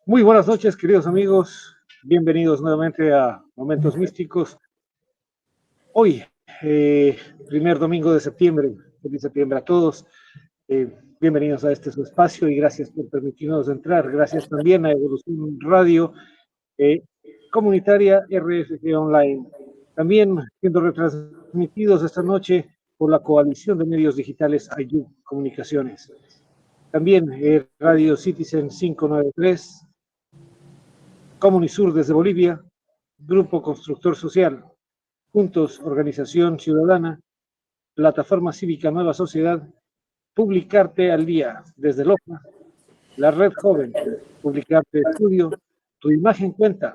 Muy buenas noches, queridos amigos. Bienvenidos nuevamente a Momentos Místicos. Hoy, primer domingo de septiembre. Feliz septiembre a todos. Bienvenidos a este su espacio y gracias por permitirnos entrar. Gracias también a Evolución Radio eh, Comunitaria RFG Online. También siendo retransmitidos esta noche por la coalición de medios digitales Ayub Comunicaciones. También Radio Citizen 593. Comunisur desde Bolivia, Grupo Constructor Social, Juntos Organización Ciudadana, Plataforma Cívica Nueva Sociedad, Publicarte al Día desde Loja, la Red Joven, Publicarte Estudio, Tu Imagen Cuenta,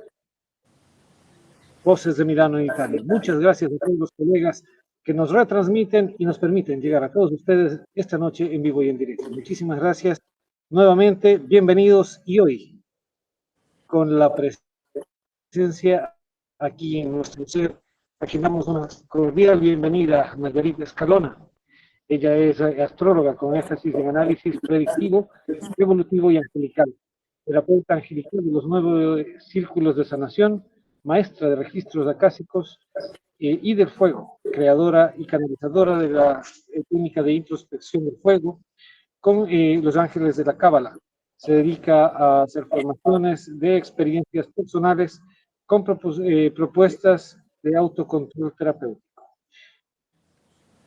Voces de Milano en Italia. Muchas gracias a todos los colegas que nos retransmiten y nos permiten llegar a todos ustedes esta noche en vivo y en directo. Muchísimas gracias. Nuevamente, bienvenidos y hoy con la presencia aquí en nuestro ser. Aquí damos una cordial bienvenida a Margarita Escalona. Ella es astróloga con énfasis en análisis predictivo, evolutivo y angelical, terapeuta angelical de los 9 círculos de sanación, maestra de registros acásicos y del fuego, creadora y canalizadora de la técnica de introspección del fuego con los ángeles de la Cábala. Se dedica a hacer formaciones de experiencias personales con propuestas de autocontrol terapéutico.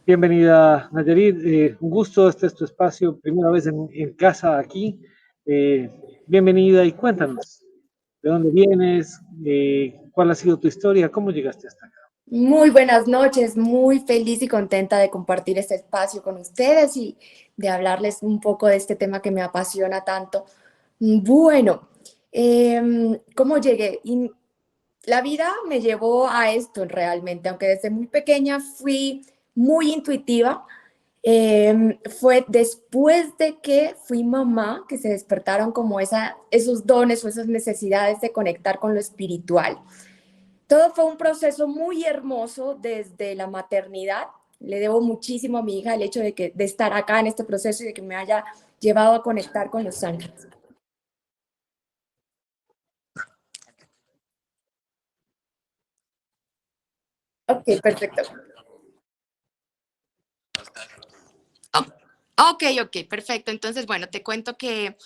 Bienvenida, Nayarit. Un gusto, este es tu espacio, primera vez en casa aquí. Bienvenida y cuéntanos, ¿de dónde vienes? ¿Cuál ha sido tu historia? ¿Cómo llegaste hasta acá? Muy buenas noches, muy feliz y contenta de compartir este espacio con ustedes y de hablarles un poco de este tema que me apasiona tanto. Bueno, ¿cómo llegué? La vida me llevó a esto realmente, aunque desde muy pequeña fui muy intuitiva. Fue después de que fui mamá que se despertaron como esos dones o esas necesidades de conectar con lo espiritual. Todo fue un proceso muy hermoso desde la maternidad. Le debo muchísimo a mi hija el hecho de estar acá en este proceso y de que me haya llevado a conectar con los ángeles. Ok, perfecto. Ok, perfecto. Entonces, bueno, te cuento que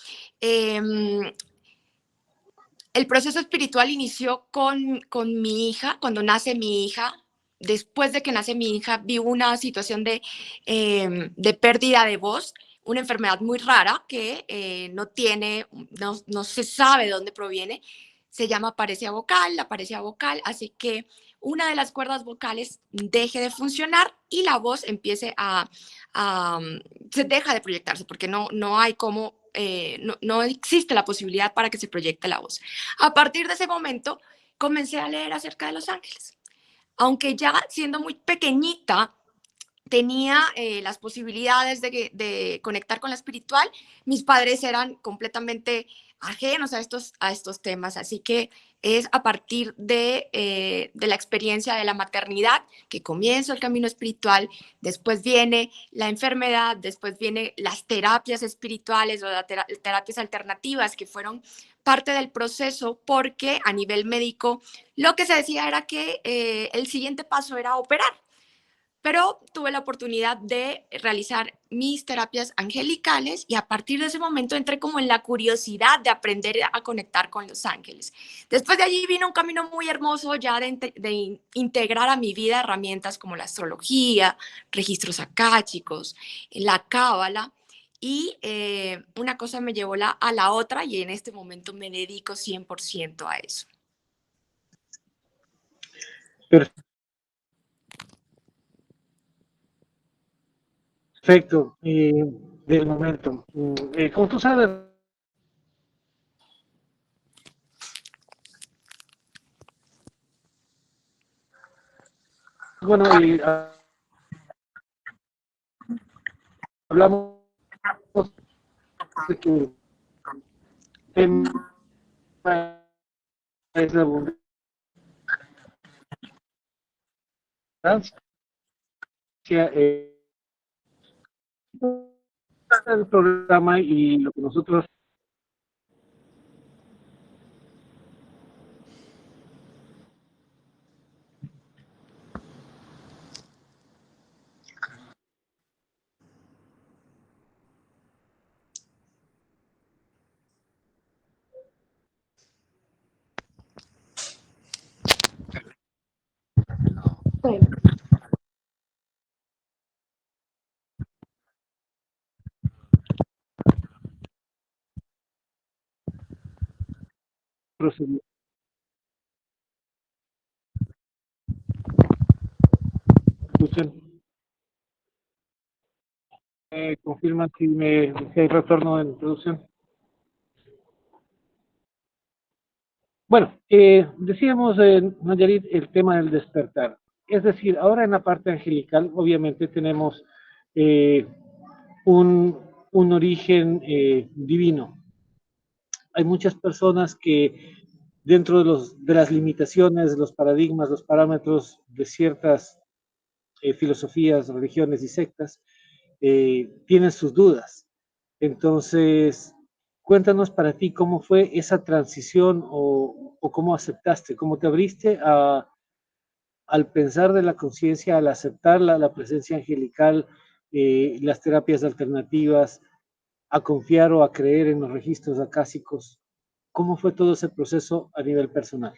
el proceso espiritual inició con mi hija, cuando nace mi hija. Después de que nace mi hija, vi una situación de pérdida de voz, una enfermedad muy rara que no se sabe de dónde proviene. Se llama apariencia vocal, así que una de las cuerdas vocales deje de funcionar y la voz a se deja de proyectarse porque no hay cómo no existe la posibilidad para que se proyecte la voz. A partir de ese momento, comencé a leer acerca de los ángeles. Aunque ya siendo muy pequeñita, tenía las posibilidades de conectar con la espiritual, mis padres eran completamente ajenos a estos temas, así que es a partir de la experiencia de la maternidad que comienzo el camino espiritual, después viene la enfermedad, después viene las terapias espirituales o las terapias alternativas que fueron parte del proceso porque a nivel médico lo que se decía era que el siguiente paso era operar, pero tuve la oportunidad de realizar mis terapias angelicales y a partir de ese momento entré como en la curiosidad de aprender a conectar con los ángeles. Después de allí vino un camino muy hermoso ya de integrar a mi vida herramientas como la astrología, registros akáshicos, la cábala, y una cosa me llevó a la otra y en este momento me dedico 100% a eso. Perfecto. Del momento. Como tú sabes, bueno, hablamos de que el tema es la abundancia. El programa y lo que nosotros Bueno, Proseguir. ¿Escuchan? Confirman si hay retorno en producción. Bueno, decíamos, Nayarit, el tema del despertar. Es decir, ahora en la parte angelical, obviamente tenemos eh, un, un origen divino. Hay muchas personas que dentro de las limitaciones, los paradigmas, los parámetros de ciertas filosofías, religiones y sectas, tienen sus dudas. Entonces, cuéntanos para ti cómo fue esa transición o cómo aceptaste, cómo te abriste al pensar de la conciencia, al aceptar la presencia angelical, las terapias alternativas, a confiar o a creer en los registros acásicos. ¿Cómo fue todo ese proceso a nivel personal?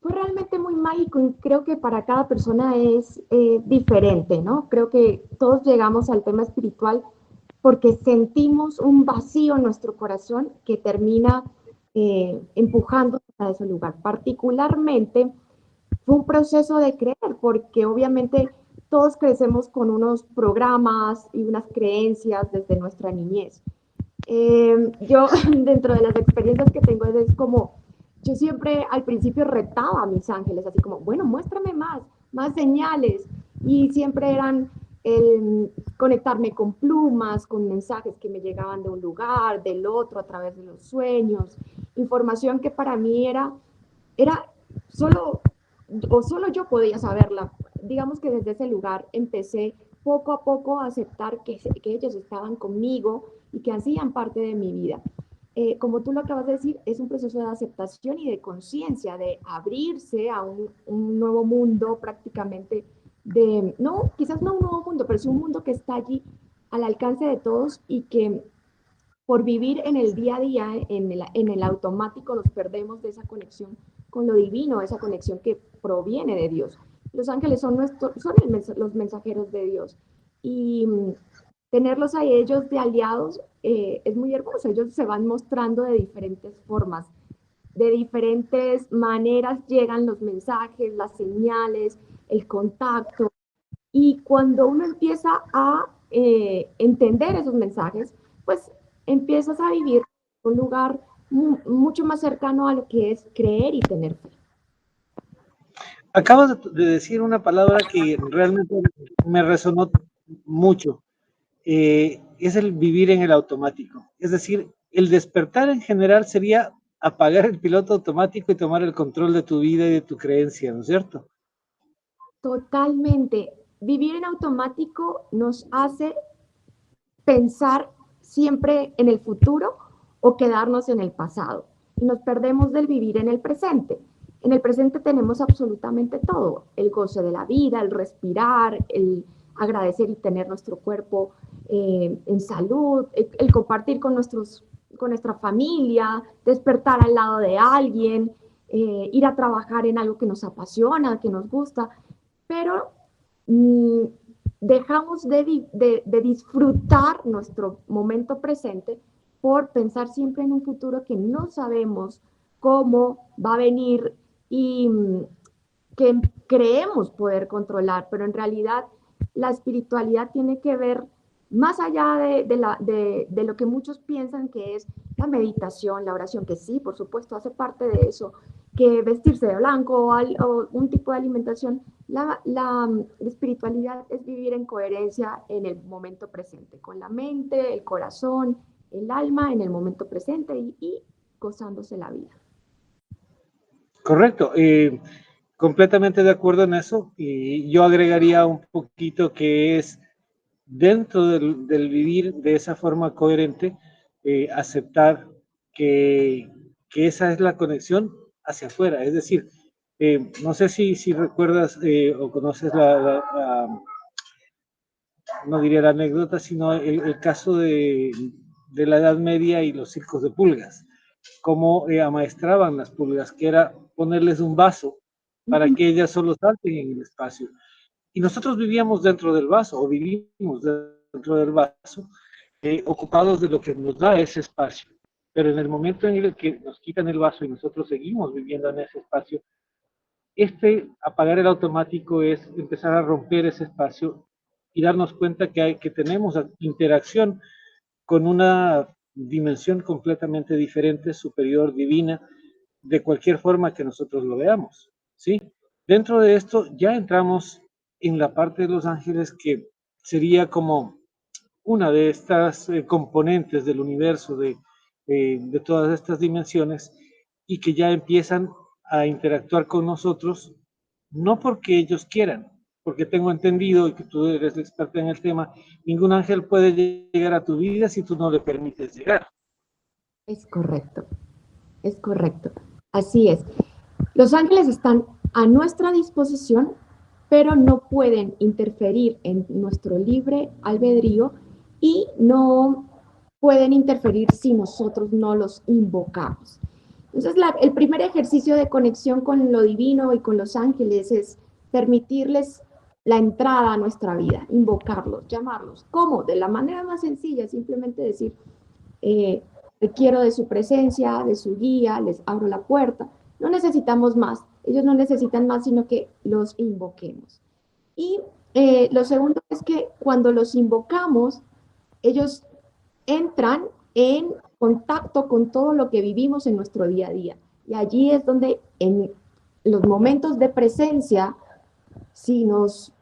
fue realmente muy mágico y creo que para cada persona es diferente, ¿no? Creo que todos llegamos al tema espiritual porque sentimos un vacío en nuestro corazón que termina empujando a ese lugar. Particularmente fue un proceso de creer, porque obviamente todos crecemos con unos programas y unas creencias desde nuestra niñez. Yo, dentro de las experiencias que tengo, es como, yo siempre al principio retaba a mis ángeles, así como, bueno, muéstrame más señales. Y siempre eran el conectarme con plumas, con mensajes que me llegaban de un lugar, del otro, a través de los sueños, información que para mí era solo, o solo yo podía saberla. Digamos que desde ese lugar empecé poco a poco a aceptar que ellos estaban conmigo y que hacían parte de mi vida. Como tú lo acabas de decir, es un proceso de aceptación y de conciencia, de abrirse a un nuevo mundo prácticamente, de, no, quizás no un nuevo mundo, pero es un mundo que está allí al alcance de todos y que por vivir en el día a día, en el automático, nos perdemos de esa conexión con lo divino, esa conexión que proviene de Dios. Los ángeles son los mensajeros de Dios. Y tenerlos a ellos de aliados es muy hermoso. Ellos se van mostrando de diferentes formas, de diferentes maneras llegan los mensajes, las señales, el contacto. Y cuando uno empieza a entender esos mensajes, pues empiezas a vivir un lugar mucho más cercano a lo que es creer y tener fe. Acabas de decir una palabra que realmente me resonó mucho. Es el vivir en el automático. Es decir, el despertar en general sería apagar el piloto automático y tomar el control de tu vida y de tu creencia, ¿no es cierto? Totalmente. Vivir en automático nos hace pensar siempre en el futuro o quedarnos en el pasado. Y nos perdemos del vivir en el presente. En el presente tenemos absolutamente todo, el goce de la vida, el respirar, el agradecer y tener nuestro cuerpo en salud, el compartir con nuestra familia, despertar al lado de alguien, ir a trabajar en algo que nos apasiona, que nos gusta, pero mmm, dejamos de disfrutar nuestro momento presente por pensar siempre en un futuro que no sabemos cómo va a venir y que creemos poder controlar, pero en realidad la espiritualidad tiene que ver más allá de lo que muchos piensan que es la meditación, la oración, que sí, por supuesto, hace parte de eso, que vestirse de blanco o un tipo de alimentación. La espiritualidad es vivir en coherencia en el momento presente, con la mente, el corazón, el alma en el momento presente y gozándose la vida. Correcto. Completamente de acuerdo en eso. Y yo agregaría un poquito que es dentro del vivir de esa forma coherente, aceptar que, que esa es la conexión hacia afuera. Es decir, no sé si recuerdas o conoces no diría la anécdota, sino el caso de la Edad Media y los circos de pulgas, cómo amaestraban las pulgas, que era ponerles un vaso para que ellas solo salten en el espacio. Y nosotros vivíamos dentro del vaso, o vivimos dentro del vaso, ocupados de lo que nos da ese espacio. Pero en el momento en el que nos quitan el vaso y nosotros seguimos viviendo en ese espacio, apagar el automático es empezar a romper ese espacio y darnos cuenta que tenemos interacción con una dimensión completamente diferente, superior, divina, de cualquier forma que nosotros lo veamos, ¿sí? Dentro de esto ya entramos en la parte de los ángeles, que sería como una de estas componentes del universo, de todas estas dimensiones, y que ya empiezan a interactuar con nosotros, no porque ellos quieran, porque tengo entendido, y que tú eres experta en el tema, ningún ángel puede llegar a tu vida si tú no le permites llegar. Es correcto, así es. Los ángeles están a nuestra disposición, pero no pueden interferir en nuestro libre albedrío y no pueden interferir si nosotros no los invocamos. Entonces, el primer ejercicio de conexión con lo divino y con los ángeles es permitirles la entrada a nuestra vida, invocarlos, llamarlos. ¿Cómo? De la manera más sencilla, simplemente decir, requiero de su presencia, de su guía, les abro la puerta. No necesitamos más, ellos no necesitan más, sino que los invoquemos. Y lo segundo es que cuando los invocamos, ellos entran en contacto con todo lo que vivimos en nuestro día a día. Y allí es donde en los momentos de presencia, si nos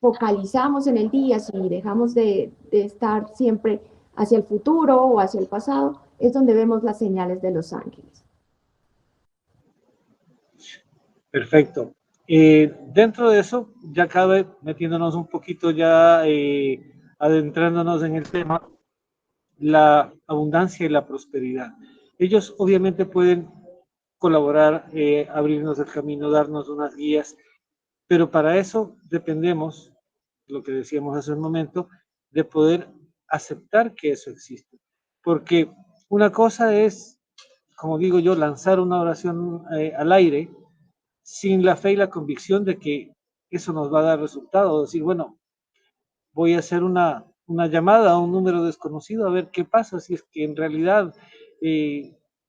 focalizamos en el día, si dejamos de estar siempre hacia el futuro o hacia el pasado, es donde vemos las señales de los ángeles. Perfecto. Dentro de eso, ya cabe metiéndonos un poquito ya, adentrándonos en el tema, la abundancia y la prosperidad. Ellos obviamente pueden colaborar, abrirnos el camino, darnos unas guías, pero para eso dependemos, lo que decíamos hace un momento, de poder aceptar que eso existe. Porque una cosa es, como digo yo, lanzar una oración al aire sin la fe y la convicción de que eso nos va a dar resultado. Decir, bueno, voy a hacer una llamada a un número desconocido a ver qué pasa, si es que en realidad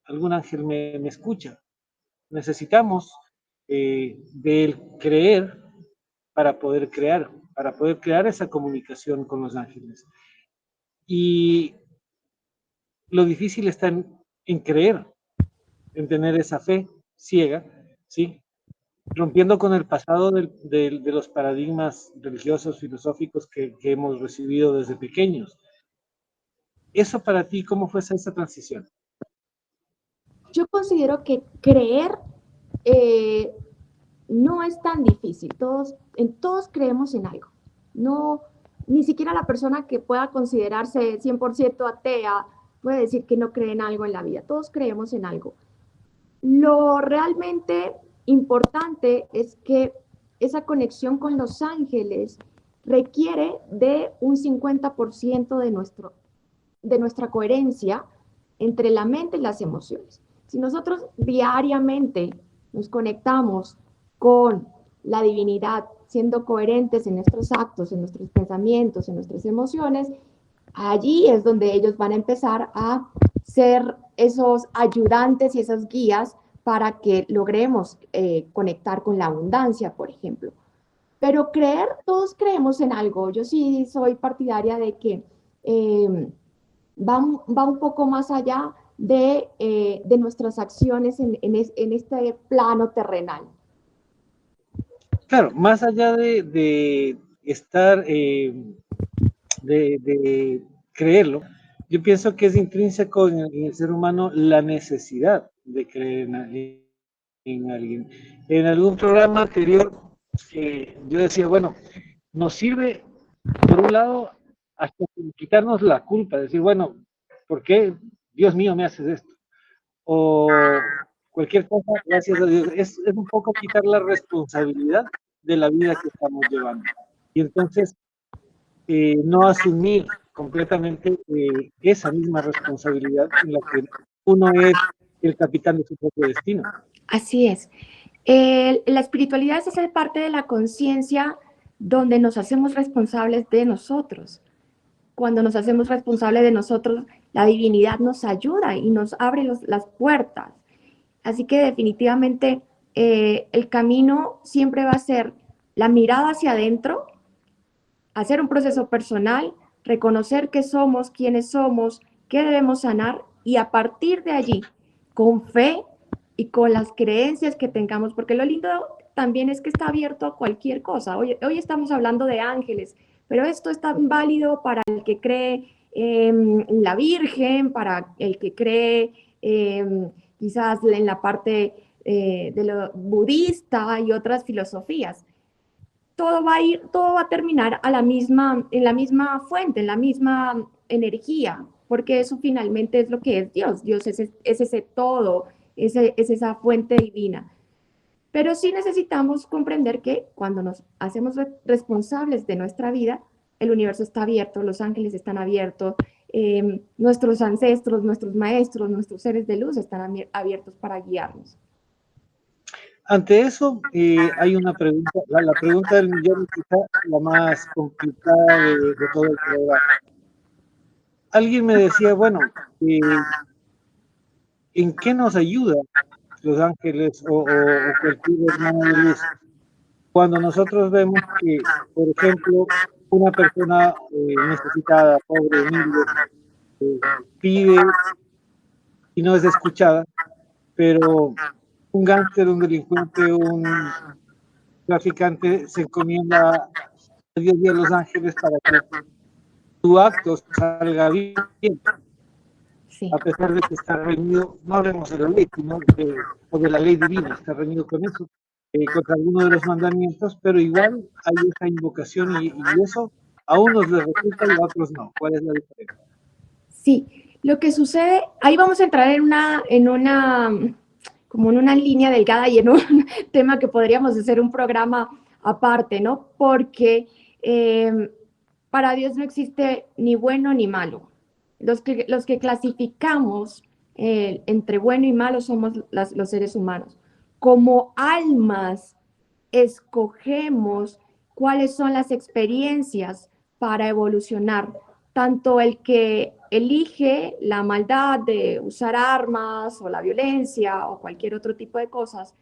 algún ángel me escucha. Necesitamos del creer para poder crear esa comunicación con los ángeles. Y lo difícil está en creer, en tener esa fe ciega, ¿sí? Rompiendo con el pasado de los paradigmas religiosos, filosóficos que hemos recibido desde pequeños. Eso para ti, ¿cómo fue esa transición? Yo considero que creer no es tan difícil. Todos creemos en algo. No, ni siquiera la persona que pueda considerarse 100% atea puede decir que no cree en algo en la vida. Todos creemos en algo. Lo realmente importante es que esa conexión con los ángeles requiere de un 50% de nuestra coherencia entre la mente y las emociones. Si nosotros diariamente nos conectamos con la divinidad, siendo coherentes en nuestros actos, en nuestros pensamientos, en nuestras emociones, allí es donde ellos van a empezar a ser esos ayudantes y esas guías para que logremos conectar con la abundancia, por ejemplo. Pero todos creemos en algo. Yo sí soy partidaria de que va un poco más allá de nuestras acciones en este plano terrenal. Claro, más allá de estar, de creerlo, yo pienso que es intrínseco en el ser humano la necesidad de creer en alguien. En algún programa anterior, yo decía, bueno, nos sirve, por un lado, hasta quitarnos la culpa, decir, bueno, ¿por qué, Dios mío, me haces esto? O cualquier cosa, gracias a Dios. Es un poco quitar la responsabilidad de la vida que estamos llevando. Y entonces, no asumir completamente esa misma responsabilidad en la que uno es el capitán de su propio destino. Así es. La espiritualidad es esa parte de la conciencia donde nos hacemos responsables de nosotros. Cuando nos hacemos responsables de nosotros, la divinidad nos ayuda y nos abre las puertas. Así que definitivamente el camino siempre va a ser la mirada hacia adentro, hacer un proceso personal, reconocer qué somos, quiénes somos, qué debemos sanar y a partir de allí, con fe y con las creencias que tengamos, porque lo lindo también es que está abierto a cualquier cosa. Hoy estamos hablando de ángeles, pero esto es tan válido para el que cree en la Virgen, para el que cree quizás en la parte de lo budista y otras filosofías. Todo va a terminar en la misma fuente, en la misma energía, porque eso finalmente es lo que es Dios. Dios es ese todo, es esa fuente divina. Pero sí necesitamos comprender que cuando nos hacemos responsables de nuestra vida, el universo está abierto, los ángeles están abiertos, nuestros ancestros, nuestros maestros, nuestros seres de luz están abiertos para guiarnos. Ante eso, hay una pregunta, la pregunta del millón, quizá la más complicada de todo el programa. Alguien me decía, bueno, ¿en qué nos ayuda los ángeles o cualquier hermano de luz cuando nosotros vemos que, por ejemplo, una persona necesitada, pobre, humilde, pide y no es escuchada, pero un gángster, un delincuente, un traficante se encomienda a Dios y a los ángeles para que tu acto salga bien, Sí. a pesar de que está reñido, no hablemos de la ley, sino de la ley divina, está reñido con eso, contra alguno de los mandamientos, pero igual hay esa invocación y eso a unos les resulta y a otros no. ¿Cuál es la diferencia? Sí, lo que sucede, ahí vamos a entrar como en una línea delgada y en un tema que podríamos hacer un programa aparte, ¿no? Porque para Dios no existe ni bueno ni malo. Los que clasificamos entre bueno y malo somos los seres humanos. Como almas, escogemos cuáles son las experiencias para evolucionar. Tanto el que elige la maldad de usar armas o la violencia o cualquier otro tipo de cosas,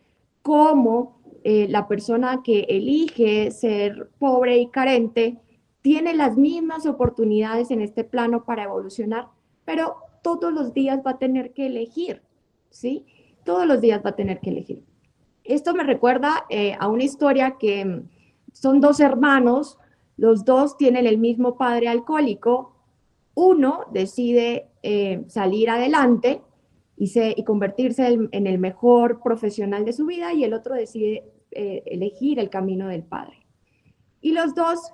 como la persona que elige ser pobre y carente, tiene las mismas oportunidades en este plano para evolucionar, pero todos los días va a tener que elegir, ¿sí? Todos los días va a tener que elegir. Esto me recuerda a una historia que son dos hermanos, los dos tienen el mismo padre alcohólico, uno decide salir adelante y convertirse en el mejor profesional de su vida y el otro decide elegir el camino del padre. Y los dos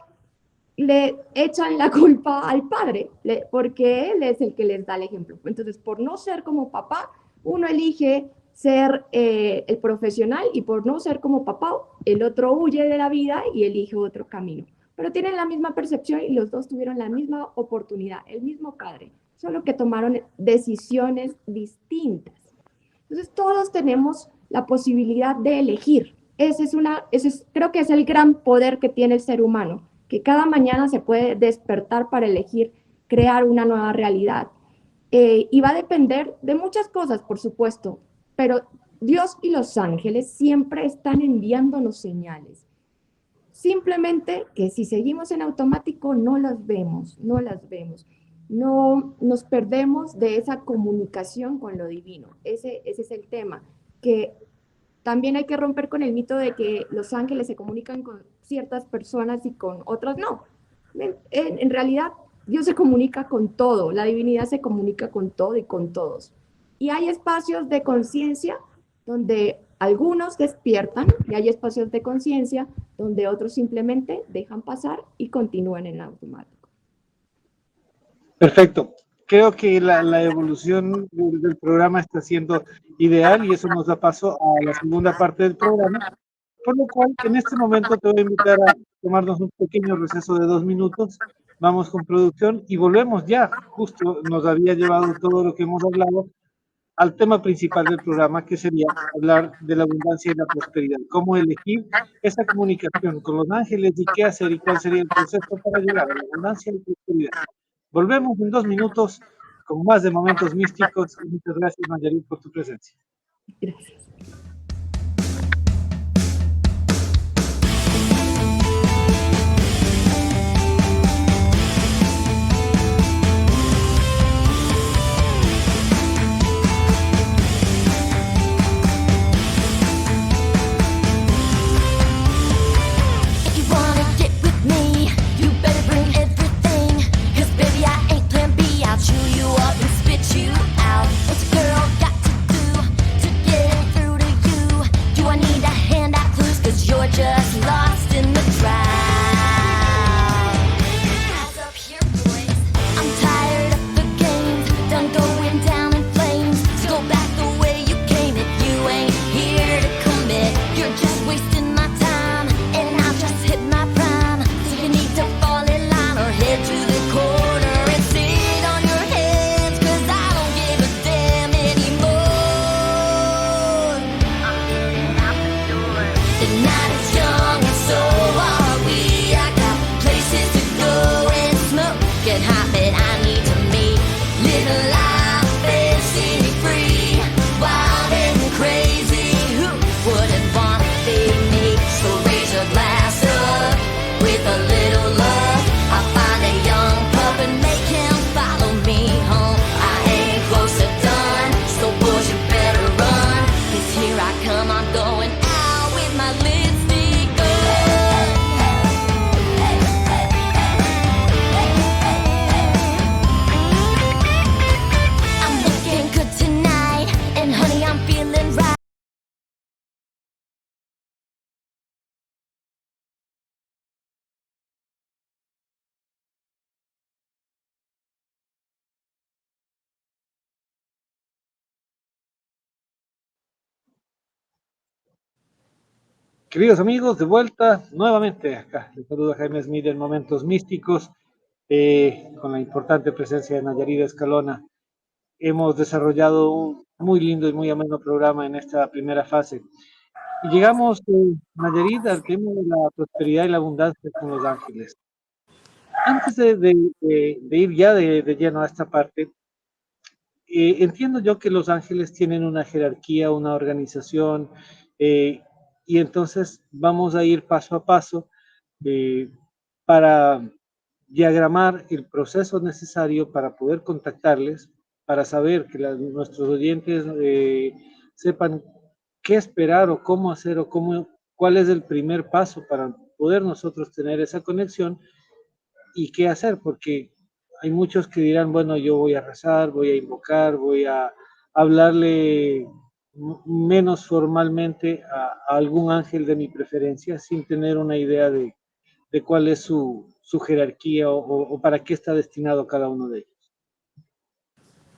le echan la culpa al padre, porque él es el que les da el ejemplo. Entonces, por no ser como papá, uno elige ser el profesional y por no ser como papá, el otro huye de la vida y elige otro camino. Pero tienen la misma percepción y los dos tuvieron la misma oportunidad, el mismo padre, solo que tomaron decisiones distintas. Entonces, todos tenemos la posibilidad de elegir. Creo que es el gran poder que tiene el ser humano, que cada mañana se puede despertar para elegir crear una nueva realidad. Y va a depender de muchas cosas, por supuesto, pero Dios y los ángeles siempre están enviándonos señales. Simplemente que si seguimos en automático no las vemos, no nos perdemos de esa comunicación con lo divino. Ese es el tema, que también hay que romper con el mito de que los ángeles se comunican con ciertas personas y con otras no. En realidad, Dios se comunica con todo, la divinidad se comunica con todo y con todos. Y hay espacios de conciencia donde algunos despiertan y hay espacios de conciencia donde otros simplemente dejan pasar y continúan en automático. Perfecto. Creo que la evolución del programa está siendo ideal y eso nos da paso a la segunda parte del programa, por lo cual en este momento te voy a invitar a tomarnos un pequeño receso de 2 minutos, vamos con producción y volvemos ya, justo nos había llevado todo lo que hemos hablado al tema principal del programa, que sería hablar de la abundancia y la prosperidad. Cómo elegir esa comunicación con los ángeles y qué hacer y cuál sería el proceso para llegar a la abundancia y la prosperidad. Volvemos en 2 minutos con más de Momentos Místicos. Muchas gracias, Nayarit, por tu presencia. Gracias. Queridos amigos, de vuelta nuevamente acá. Les saluda Jaime Smith en Momentos Místicos, con la importante presencia de Nayarit Escalona. Hemos desarrollado un muy lindo y muy ameno programa en esta primera fase. Y llegamos, Nayarit, al tema de la prosperidad y la abundancia con los ángeles. Antes de ir ya de lleno a esta parte, entiendo yo que los ángeles tienen una jerarquía, una organización, y entonces vamos a ir paso a paso eh, para diagramar el proceso necesario para poder contactarles, para saber que nuestros oyentes sepan qué esperar o cómo hacer o cuál es el primer paso para poder nosotros tener esa conexión y qué hacer, porque hay muchos que dirán, bueno, yo voy a rezar, voy a invocar, voy a hablarle menos formalmente a algún ángel de mi preferencia, sin tener una idea de cuál es su jerarquía o para qué está destinado cada uno de ellos.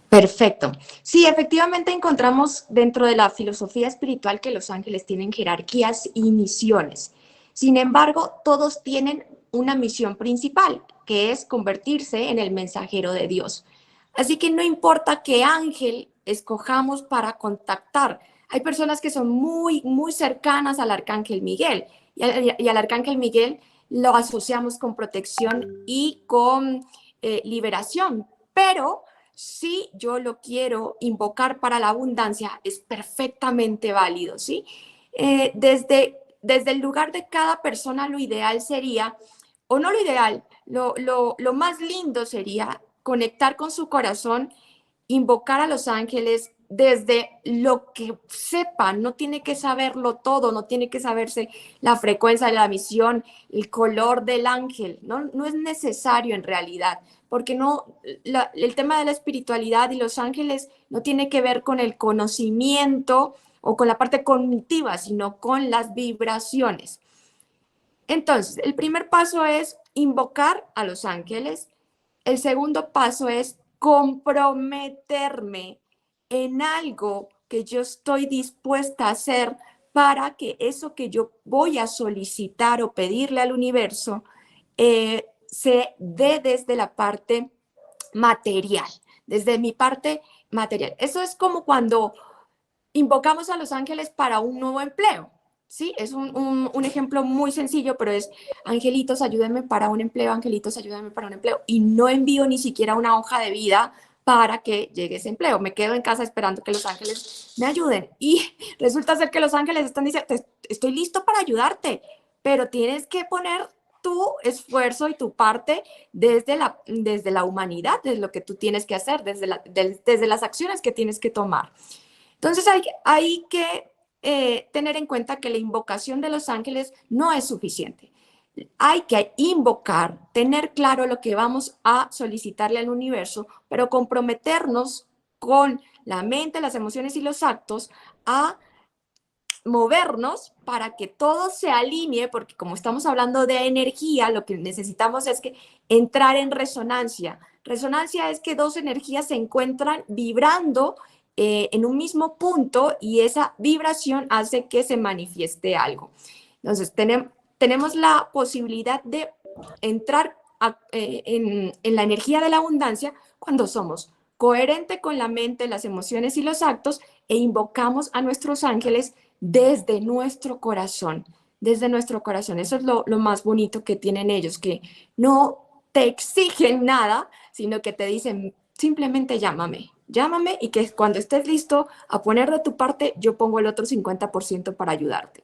Perfecto. Sí, efectivamente encontramos dentro de la filosofía espiritual que los ángeles tienen jerarquías y misiones. Sin embargo, todos tienen una misión principal, que es convertirse en el mensajero de Dios. Así que no importa qué ángel escojamos para contactar. Hay personas que son muy, muy cercanas al arcángel Miguel y al arcángel Miguel lo asociamos con protección y con liberación, pero si yo lo quiero invocar para la abundancia, es perfectamente válido, ¿sí? Desde el lugar de cada persona, lo ideal sería, o no lo ideal, lo más lindo sería conectar con su corazón, invocar a los ángeles desde lo que sepa, no tiene que saberlo todo, no tiene que saberse la frecuencia de la misión, el color del ángel, no es necesario en realidad, porque el tema de la espiritualidad y los ángeles no tiene que ver con el conocimiento o con la parte cognitiva, sino con las vibraciones. Entonces, el primer paso es invocar a los ángeles. El segundo paso es comprometerme en algo que yo estoy dispuesta a hacer para que eso que yo voy a solicitar o pedirle al universo se dé desde la parte material, desde mi parte material. Eso es como cuando invocamos a los ángeles para un nuevo empleo. Sí, es un ejemplo muy sencillo, pero es: angelitos, ayúdenme para un empleo, angelitos, ayúdenme para un empleo. Y no envío ni siquiera una hoja de vida para que llegue ese empleo. Me quedo en casa esperando que los ángeles me ayuden. Y resulta ser que los ángeles están diciendo: estoy listo para ayudarte, pero tienes que poner tu esfuerzo y tu parte desde la humanidad, desde lo que tú tienes que hacer, desde las acciones que tienes que tomar. Entonces hay que tener en cuenta que la invocación de los ángeles no es suficiente. Hay que invocar, tener claro lo que vamos a solicitarle al universo, pero comprometernos con la mente, las emociones y los actos a movernos para que todo se alinee, porque como estamos hablando de energía, lo que necesitamos es que entrar en resonancia. Resonancia es que dos energías se encuentran vibrando en un mismo punto, y esa vibración hace que se manifieste algo. Entonces, tenemos la posibilidad de entrar en la energía de la abundancia cuando somos coherentes con la mente, las emociones y los actos, e invocamos a nuestros ángeles desde nuestro corazón, desde nuestro corazón. Eso es lo más bonito que tienen ellos, que no te exigen nada, sino que te dicen: simplemente llámame, llámame, y que cuando estés listo a poner de tu parte, yo pongo el otro 50% para ayudarte.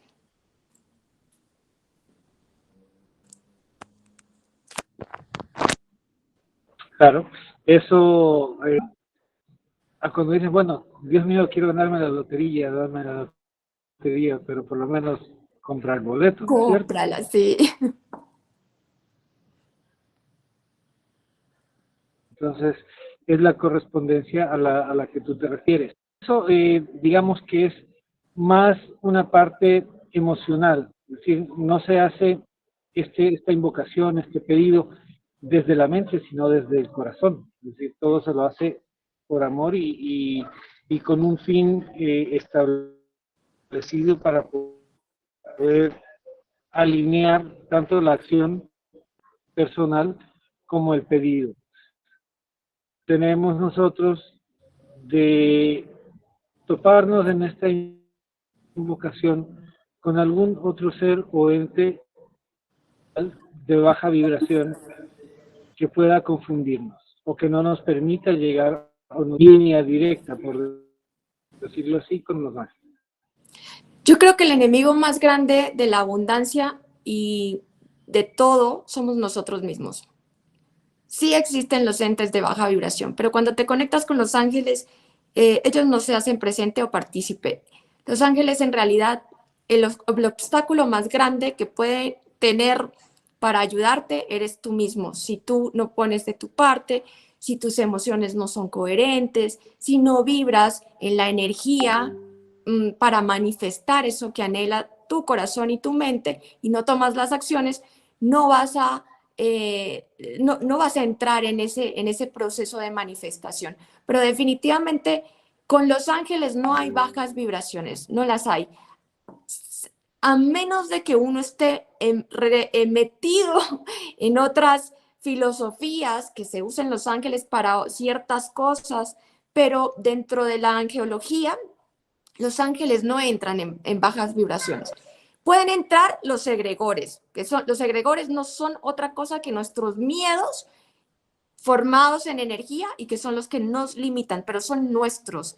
Claro, eso, cuando dices, bueno, Dios mío, quiero ganarme la lotería, darme la lotería, pero por lo menos comprar el boleto, ¿no es cierto? Cómprala, sí. Entonces, es la correspondencia a la que tú te refieres. Eso, digamos que es más una parte emocional, es decir, no se hace esta invocación, este pedido desde la mente, sino desde el corazón. Es decir, todo se lo hace por amor y con un fin establecido para poder alinear tanto la acción personal como el pedido. Tenemos nosotros de toparnos en esta invocación con algún otro ser o ente de baja vibración que pueda confundirnos o que no nos permita llegar a una línea directa, por decirlo así, con los ángeles. Yo creo que el enemigo más grande de la abundancia y de todo somos nosotros mismos. Sí existen los entes de baja vibración, pero cuando te conectas con los ángeles, ellos no se hacen presente o partícipe. Los ángeles, en realidad, el obstáculo más grande que puede tener para ayudarte eres tú mismo. Si tú no pones de tu parte, si tus emociones no son coherentes, si no vibras en la energía para manifestar eso que anhela tu corazón y tu mente, y no tomas las acciones, no vas a no vas a entrar en ese proceso de manifestación. Pero definitivamente con los ángeles no hay bajas vibraciones, no las hay. A menos de que uno esté metido en otras filosofías que se usen los ángeles para ciertas cosas, pero dentro de la angeología, los ángeles no entran en bajas vibraciones. Pueden entrar los egregores, los egregores no son otra cosa que nuestros miedos formados en energía y que son los que nos limitan, pero son nuestros.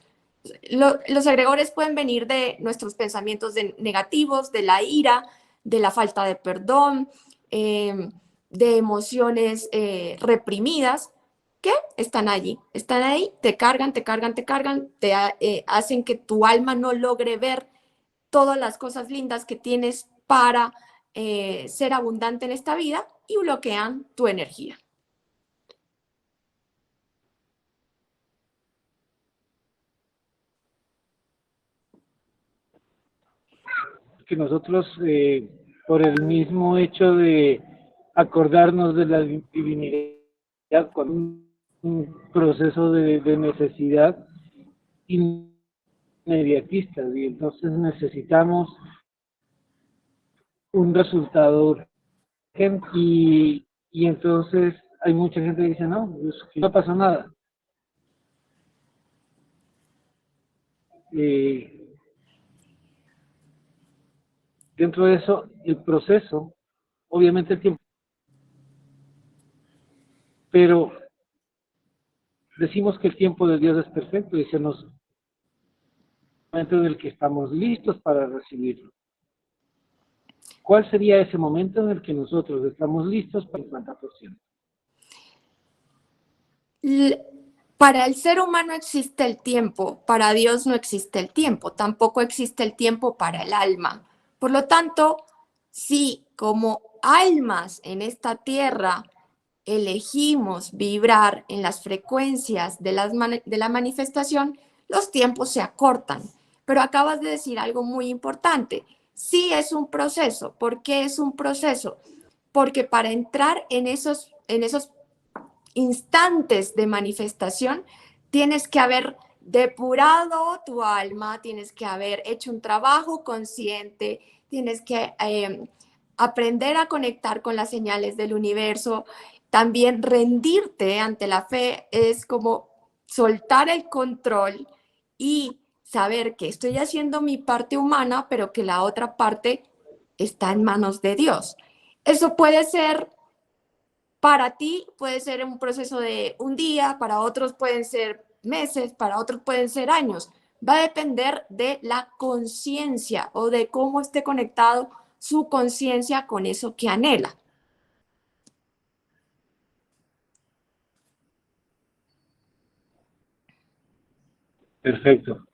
Los egregores pueden venir de nuestros pensamientos negativos, de la ira, de la falta de perdón, de emociones reprimidas, que están allí, te cargan, te cargan, te cargan, hacen que tu alma no logre ver todas las cosas lindas que tienes para ser abundante en esta vida, y bloquean tu energía. Que nosotros, por el mismo hecho de acordarnos de la divinidad con un proceso de necesidad inmediatista, y entonces necesitamos un resultado urgente, y entonces hay mucha gente que dice, no, pues, no pasa nada. dentro de eso, el proceso, obviamente el tiempo, pero decimos que el tiempo de Dios es perfecto y se nos momento en el que estamos listos para recibirlo. ¿Cuál sería ese momento en el que nosotros estamos listos para el 50%? Para el ser humano existe el tiempo, para Dios no existe el tiempo, tampoco existe el tiempo para el alma. Por lo tanto, si como almas en esta tierra elegimos vibrar en las frecuencias de la manifestación, los tiempos se acortan. Pero acabas de decir algo muy importante. Sí es un proceso. ¿Por qué es un proceso? Porque para entrar en esos instantes de manifestación, tienes que haber depurado tu alma, tienes que haber hecho un trabajo consciente, tienes que aprender a conectar con las señales del universo. También rendirte ante la fe es como soltar el control y saber que estoy haciendo mi parte humana, pero que la otra parte está en manos de Dios. Eso puede ser, para ti puede ser un proceso de un día, para otros pueden ser meses, para otros pueden ser años. Va a depender de la conciencia o de cómo esté conectado su conciencia con eso que anhela. Perfecto.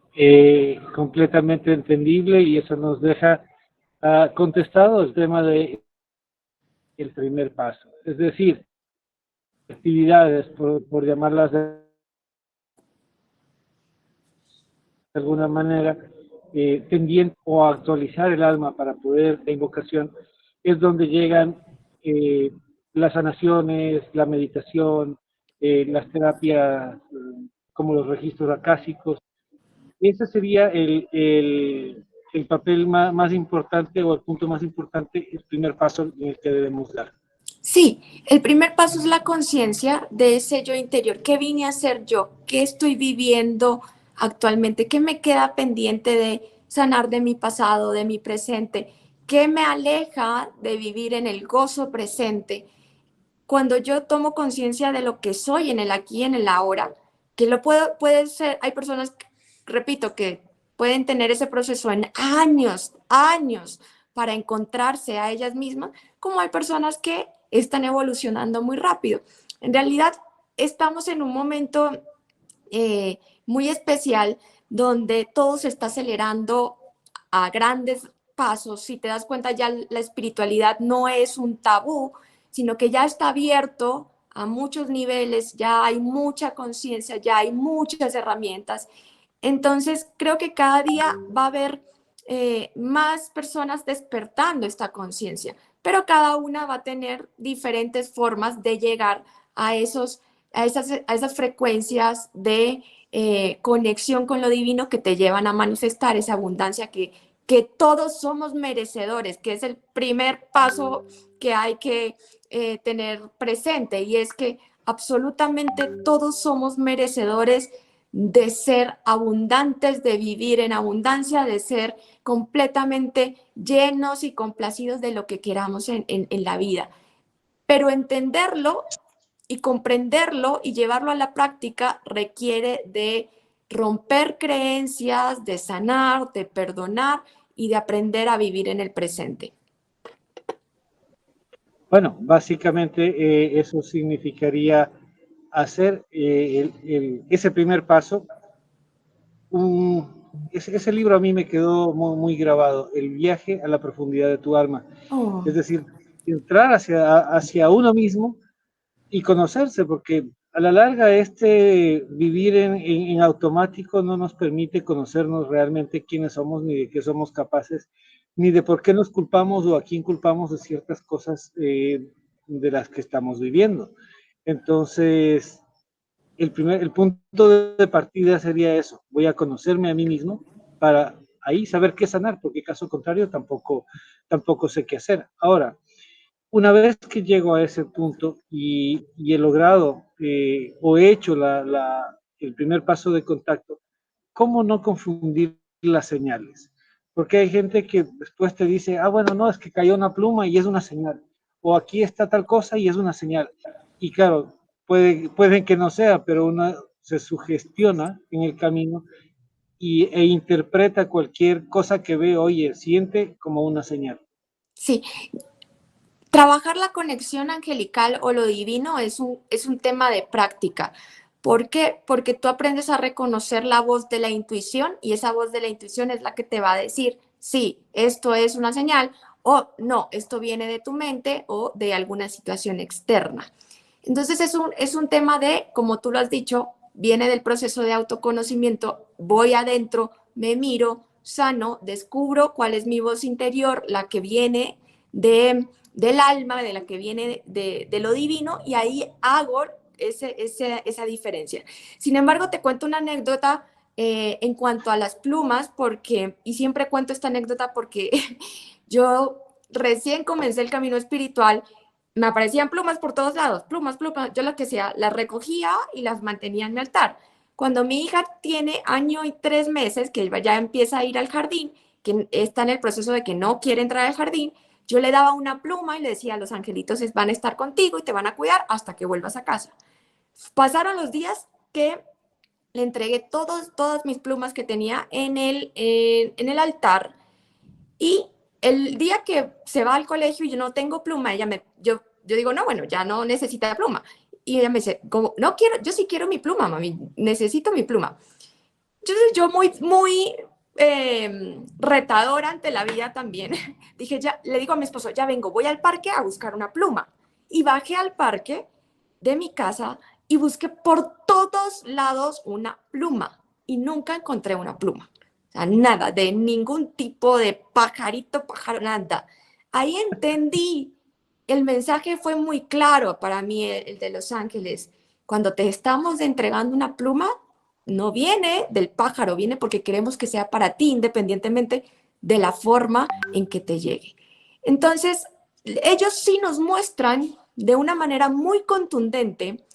Completamente entendible y eso nos deja contestado el tema de el primer paso. Es decir, actividades, por llamarlas de alguna manera, tendiente o actualizar el alma para poder, la invocación, es donde llegan las sanaciones, la meditación, las terapias como los registros acásicos. Ese sería el papel más importante o el punto más importante, el primer paso en el que debemos dar. Sí, el primer paso es la conciencia de ese yo interior. ¿Qué vine a hacer yo? ¿Qué estoy viviendo actualmente? ¿Qué me queda pendiente de sanar de mi pasado, de mi presente? ¿Qué me aleja de vivir en el gozo presente? Cuando yo tomo conciencia de lo que soy en el aquí y en el ahora, que puede ser, hay personas, repito, que pueden tener ese proceso en años, años, para encontrarse a ellas mismas, como hay personas que están evolucionando muy rápido. En realidad, estamos en un momento muy especial donde todo se está acelerando a grandes pasos. Si te das cuenta, ya la espiritualidad no es un tabú, sino que ya está abierto a muchos niveles, ya hay mucha conciencia, ya hay muchas herramientas. Entonces, creo que cada día va a haber más personas despertando esta conciencia, pero cada una va a tener diferentes formas de llegar a, a esas frecuencias de conexión con lo divino que te llevan a manifestar esa abundancia que todos somos merecedores, que es el primer paso que hay que tener presente, y es que absolutamente todos somos merecedores de ser abundantes, de vivir en abundancia, de ser completamente llenos y complacidos de lo que queramos en la vida. Pero entenderlo y comprenderlo y llevarlo a la práctica requiere de romper creencias, de sanar, de perdonar y de aprender a vivir en el presente. Bueno, básicamente eso significaría hacer ese primer paso. Ese libro a mí me quedó muy grabado, El viaje a la profundidad de tu alma. Oh. Es decir, entrar hacia uno mismo y conocerse, porque a la larga vivir en automático no nos permite conocernos realmente quiénes somos, ni de qué somos capaces, ni de por qué nos culpamos o a quién culpamos de ciertas cosas de las que estamos viviendo. Entonces, el punto de partida sería eso, voy a conocerme a mí mismo para ahí saber qué sanar, porque caso contrario tampoco sé qué hacer. Ahora, una vez que llego a ese punto y he logrado o he hecho el primer paso de contacto, cómo no confundir las señales. Porque hay gente que después te dice, ah, bueno, no, es que cayó una pluma y es una señal. O aquí está tal cosa y es una señal. Y claro, puede que no sea, pero uno se sugestiona en el camino e interpreta cualquier cosa que ve, oye, siente como una señal. Sí, trabajar la conexión angelical o lo divino es un tema de práctica. ¿Por qué? Porque tú aprendes a reconocer la voz de la intuición y esa voz de la intuición es la que te va a decir, sí, esto es una señal o no, esto viene de tu mente o de alguna situación externa. Entonces es un tema de, como tú lo has dicho, viene del proceso de autoconocimiento, voy adentro, me miro, sano, descubro cuál es mi voz interior, la que viene del alma, de la que viene de lo divino, y ahí hago esa diferencia. Sin embargo, te cuento una anécdota en cuanto a las plumas, y siempre cuento esta anécdota porque yo recién comencé el camino espiritual, me aparecían plumas por todos lados, plumas, plumas, yo lo que sea, las recogía y las mantenía en mi altar. Cuando mi hija tiene 1 año y 3 meses, que ya empieza a ir al jardín, que está en el proceso de que no quiere entrar al jardín, yo le daba una pluma y le decía, los angelitos van a estar contigo y te van a cuidar hasta que vuelvas a casa. Pasaron los días que le entregué todas mis plumas que tenía en el altar y el día que se va al colegio y yo no tengo pluma, yo digo, no, bueno, ya no necesita pluma. Y ella me dice, como, no quiero, yo sí quiero mi pluma, mami, necesito mi pluma. Entonces yo muy retadora ante la vida también, dije, ya, le digo a mi esposo, ya vengo, voy al parque a buscar una pluma. Y bajé al parque de mi casa y busqué por todos lados una pluma y nunca encontré una pluma. O sea, nada, de ningún tipo de pájaro, nada. Ahí entendí, el mensaje fue muy claro para mí, el de Los Ángeles. Cuando te estamos entregando una pluma, no viene del pájaro, viene porque queremos que sea para ti, independientemente de la forma en que te llegue. Entonces, ellos sí nos muestran de una manera muy contundente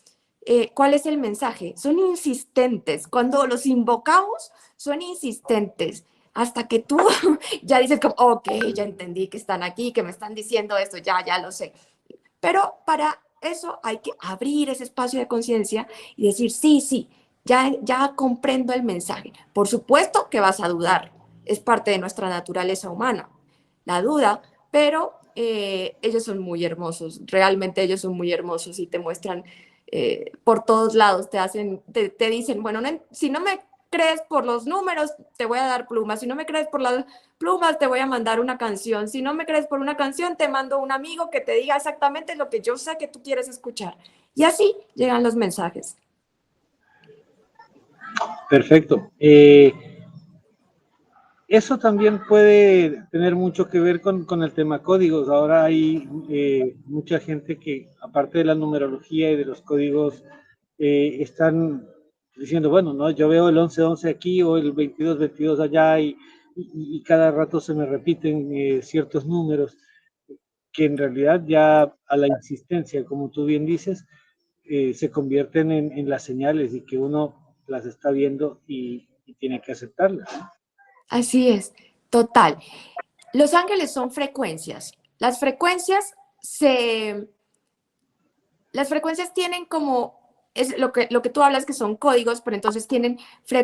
cuál es el mensaje. Son insistentes. Cuando los invocamos, son insistentes. Hasta que tú ya dices como, ok, ya entendí que están aquí, que me están diciendo esto, ya lo sé. Pero para eso hay que abrir ese espacio de conciencia y decir, sí, ya comprendo el mensaje. Por supuesto que vas a dudar, es parte de nuestra naturaleza humana, la duda, pero ellos son muy hermosos, realmente ellos son muy hermosos y te muestran por todos lados, te dicen, bueno, si no me crees por los números, te voy a dar plumas, si no me crees por las plumas, te voy a mandar una canción, si no me crees por una canción, te mando un amigo que te diga exactamente lo que yo sé que tú quieres escuchar. Y así llegan los mensajes. Perfecto. Eso también puede tener mucho que ver con el tema códigos. Ahora hay mucha gente que, aparte de la numerología y de los códigos, están diciendo, bueno, no, yo veo el 11-11 aquí o el 22-22 allá y cada rato se me repiten ciertos números que en realidad ya a la insistencia, como tú bien dices, se convierten en las señales y que uno las está viendo y tiene que aceptarlas, ¿no? Así es, total. Los ángeles son frecuencias. Las frecuencias tienen como, es lo que tú hablas que son códigos, pero entonces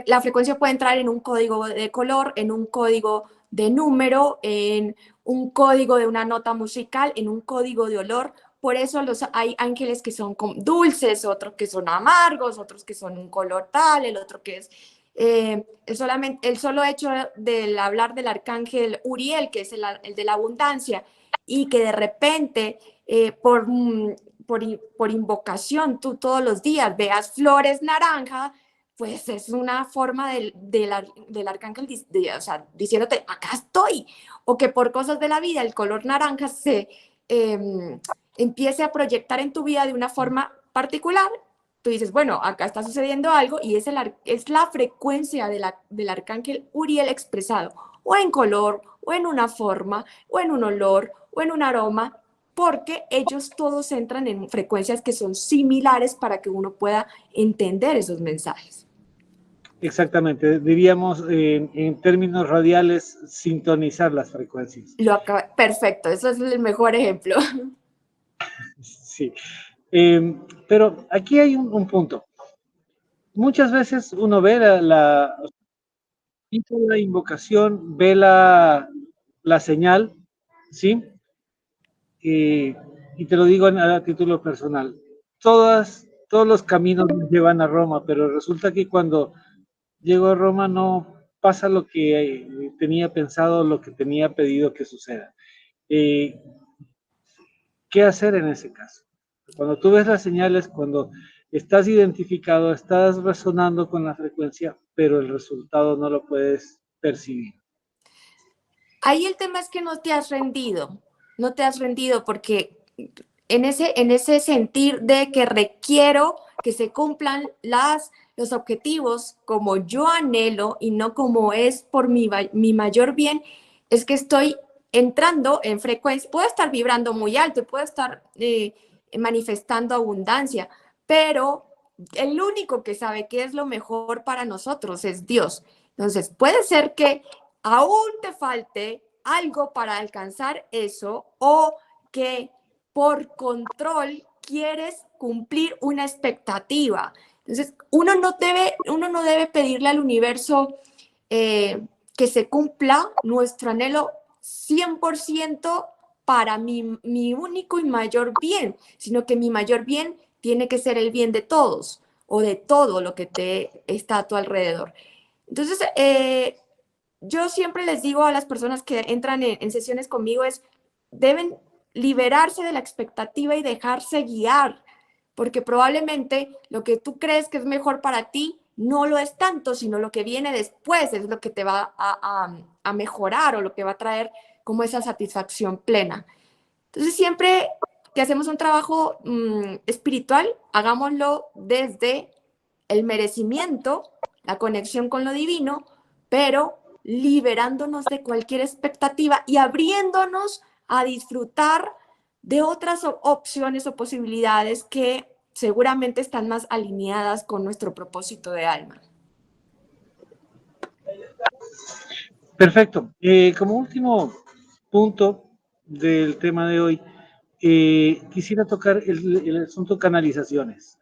la frecuencia puede entrar en un código de color, en un código de número, en un código de una nota musical, en un código de olor. Por eso hay ángeles que son dulces, otros que son amargos, otros que son un color tal, el otro que es... el solo hecho del hablar del arcángel Uriel, que es el de la abundancia, y que de repente por invocación tú todos los días veas flores naranja, pues es una forma del arcángel o sea, diciéndote, acá estoy. O que por cosas de la vida el color naranja se empiece a proyectar en tu vida de una forma particular. Tú dices, bueno, acá está sucediendo algo y es la frecuencia del arcángel Uriel expresado, o en color, o en una forma, o en un olor, o en un aroma, porque ellos todos entran en frecuencias que son similares para que uno pueda entender esos mensajes. Exactamente, diríamos en términos radiales, sintonizar las frecuencias. Perfecto, eso es el mejor ejemplo. Sí, pero aquí hay un punto. Muchas veces uno ve hizo la invocación, ve la señal, ¿sí? Y te lo digo a título personal. Todos los caminos nos llevan a Roma, pero resulta que cuando llego a Roma no pasa lo que tenía pensado, lo que tenía pedido que suceda. Eh, ¿Qué hacer en ese caso? Cuando tú ves las señales, cuando estás identificado, estás resonando con la frecuencia, pero el resultado no lo puedes percibir. Ahí el tema es que no te has rendido porque en ese sentir de que requiero que se cumplan los objetivos como yo anhelo y no como es por mi mayor bien, es que estoy entrando en frecuencia, puedo estar vibrando muy alto, puedo estar manifestando abundancia, pero el único que sabe qué es lo mejor para nosotros es Dios. Entonces, puede ser que aún te falte algo para alcanzar eso o que por control quieres cumplir una expectativa. Entonces, uno no debe pedirle al universo que se cumpla nuestro anhelo 100% para mi único y mayor bien, sino que mi mayor bien tiene que ser el bien de todos o de todo lo que te está a tu alrededor. Entonces, yo siempre les digo a las personas que entran en sesiones conmigo deben liberarse de la expectativa y dejarse guiar, porque probablemente lo que tú crees que es mejor para ti no lo es tanto, sino lo que viene después es lo que te va a mejorar o lo que va a traer como esa satisfacción plena. Entonces, siempre que hacemos un trabajo espiritual, hagámoslo desde el merecimiento, la conexión con lo divino, pero liberándonos de cualquier expectativa y abriéndonos a disfrutar de otras opciones o posibilidades que seguramente están más alineadas con nuestro propósito de alma. Perfecto. Como último punto del tema de hoy, quisiera tocar el asunto canalizaciones.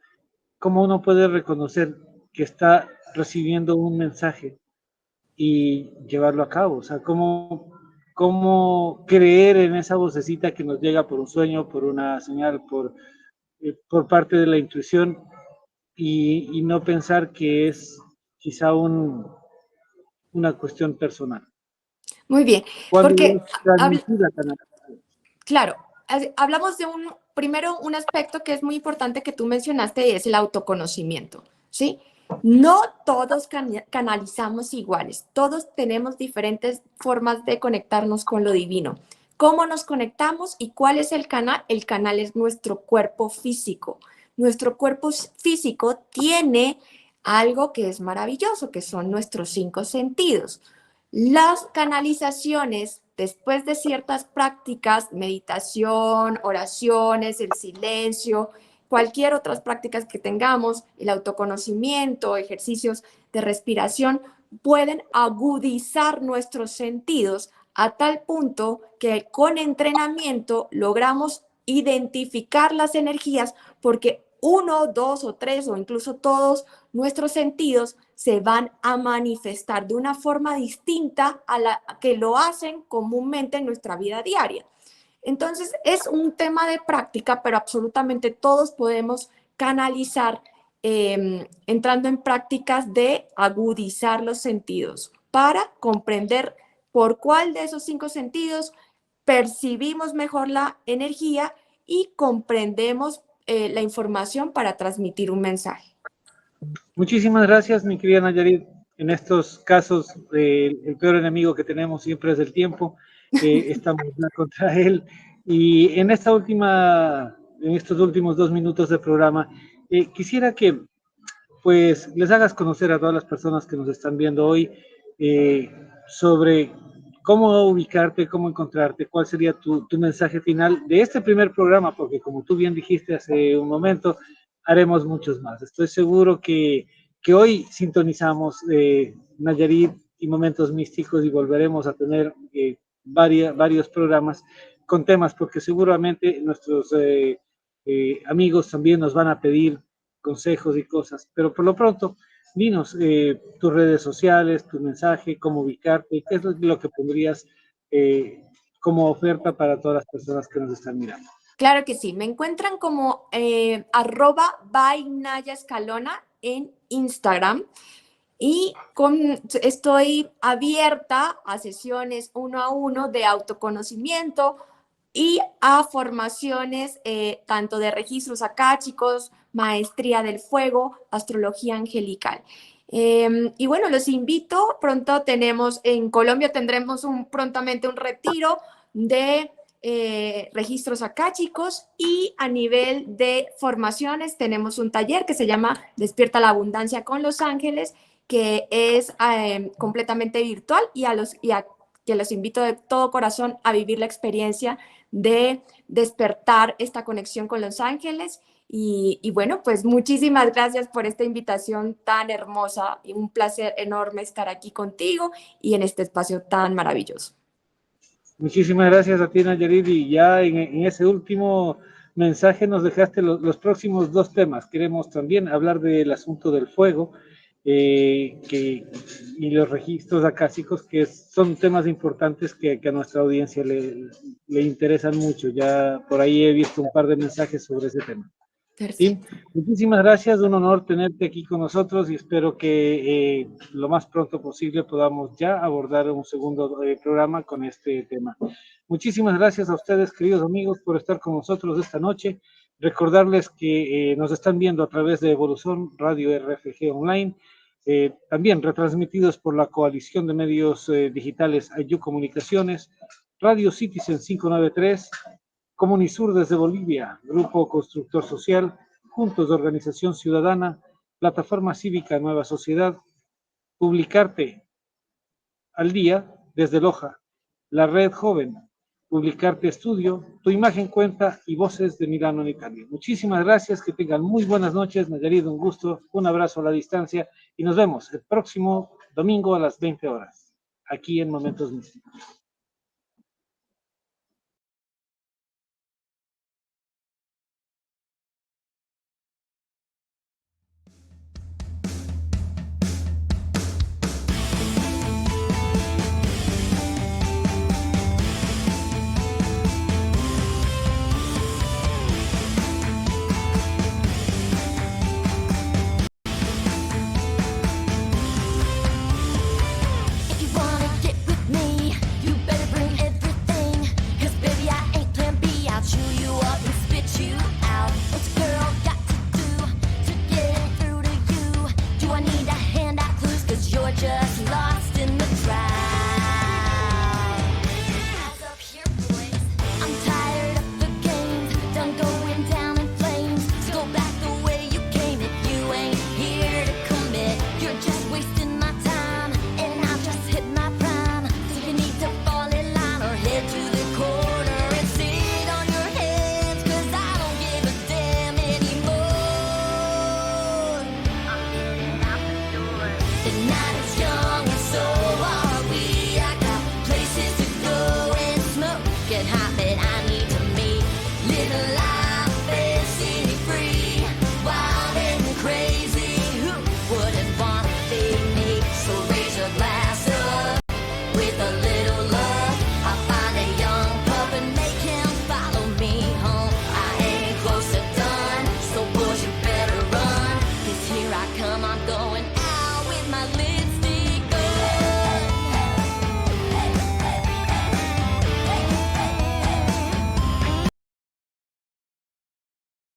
¿Cómo uno puede reconocer que está recibiendo un mensaje y llevarlo a cabo? O sea, ¿cómo creer en esa vocecita que nos llega por un sueño, por una señal, por parte de la intuición y no pensar que es quizá una cuestión personal? Muy bien, Cuando porque, es transmitida canalización. claro, hablamos de primero un aspecto que es muy importante que tú mencionaste y es el autoconocimiento, ¿sí? No todos canalizamos iguales, todos tenemos diferentes formas de conectarnos con lo divino. ¿Cómo nos conectamos y cuál es el canal? El canal es nuestro cuerpo físico. Nuestro cuerpo físico tiene algo que es maravilloso, que son nuestros 5 sentidos. Las canalizaciones, después de ciertas prácticas, meditación, oraciones, el silencio, cualquier otras prácticas que tengamos, el autoconocimiento, ejercicios de respiración, pueden agudizar nuestros sentidos a tal punto que con entrenamiento logramos identificar las energías porque 1, 2 o 3 o incluso todos nuestros sentidos se van a manifestar de una forma distinta a la que lo hacen comúnmente en nuestra vida diaria. Entonces, es un tema de práctica, pero absolutamente todos podemos canalizar entrando en prácticas de agudizar los sentidos para comprender por cuál de esos 5 sentidos percibimos mejor la energía y comprendemos la información para transmitir un mensaje. Muchísimas gracias, mi querida Nayarit. En estos casos, el peor enemigo que tenemos siempre es el tiempo. Estamos ya contra él. Y en estos últimos 2 minutos de programa, quisiera que pues les hagas conocer a todas las personas que nos están viendo hoy eh, sobre cómo ubicarte, cómo encontrarte, cuál sería tu mensaje final de este primer programa, porque como tú bien dijiste hace un momento, haremos muchos más. Estoy seguro que que hoy sintonizamos Nayarit y Momentos Místicos, y volveremos a tener varios programas con temas, porque seguramente nuestros amigos también nos van a pedir consejos y cosas, pero por lo pronto, dinos tus redes sociales, tu mensaje, cómo ubicarte, qué es lo que pondrías como oferta para todas las personas que nos están mirando. Claro que sí, me encuentran como @byNayaEscalona en Instagram. Y estoy abierta a sesiones 1 a 1 de autoconocimiento y a formaciones tanto de registros akáshicos, maestría del fuego, astrología angelical. Y bueno, los invito, pronto en Colombia tendremos prontamente un retiro de registros akáshicos, y a nivel de formaciones tenemos un taller que se llama Despierta la Abundancia con Los Ángeles, que es completamente virtual, y que los invito de todo corazón a vivir la experiencia de despertar esta conexión con Los Ángeles. Y bueno, pues muchísimas gracias por esta invitación tan hermosa, y un placer enorme estar aquí contigo y en este espacio tan maravilloso. Muchísimas gracias a ti, Nayarit, y ya en ese último mensaje nos dejaste los próximos 2 temas. Queremos también hablar del asunto del fuego y los registros akáshicos, que son temas importantes que a nuestra audiencia le interesan mucho. Ya por ahí he visto un par de mensajes sobre ese tema. ¿Sí? Muchísimas gracias, un honor tenerte aquí con nosotros, y espero que lo más pronto posible podamos ya abordar un segundo programa con este tema. Muchísimas gracias a ustedes, queridos amigos, por estar con nosotros esta noche. Recordarles que nos están viendo a través de Evolución Radio RFG Online, también retransmitidos por la coalición de medios digitales Ayu Comunicaciones, Radio Citizen 593, Comunisur desde Bolivia, Grupo Constructor Social, Juntos de Organización Ciudadana, Plataforma Cívica Nueva Sociedad, Publicarte al Día desde Loja, La Red Joven, Publicarte Estudio, Tu Imagen Cuenta y Voces de Milano en Italia. Muchísimas gracias, que tengan muy buenas noches, Nayarit, un gusto, un abrazo a la distancia, y nos vemos el próximo domingo a las 20 horas, aquí en Momentos Místicos. With a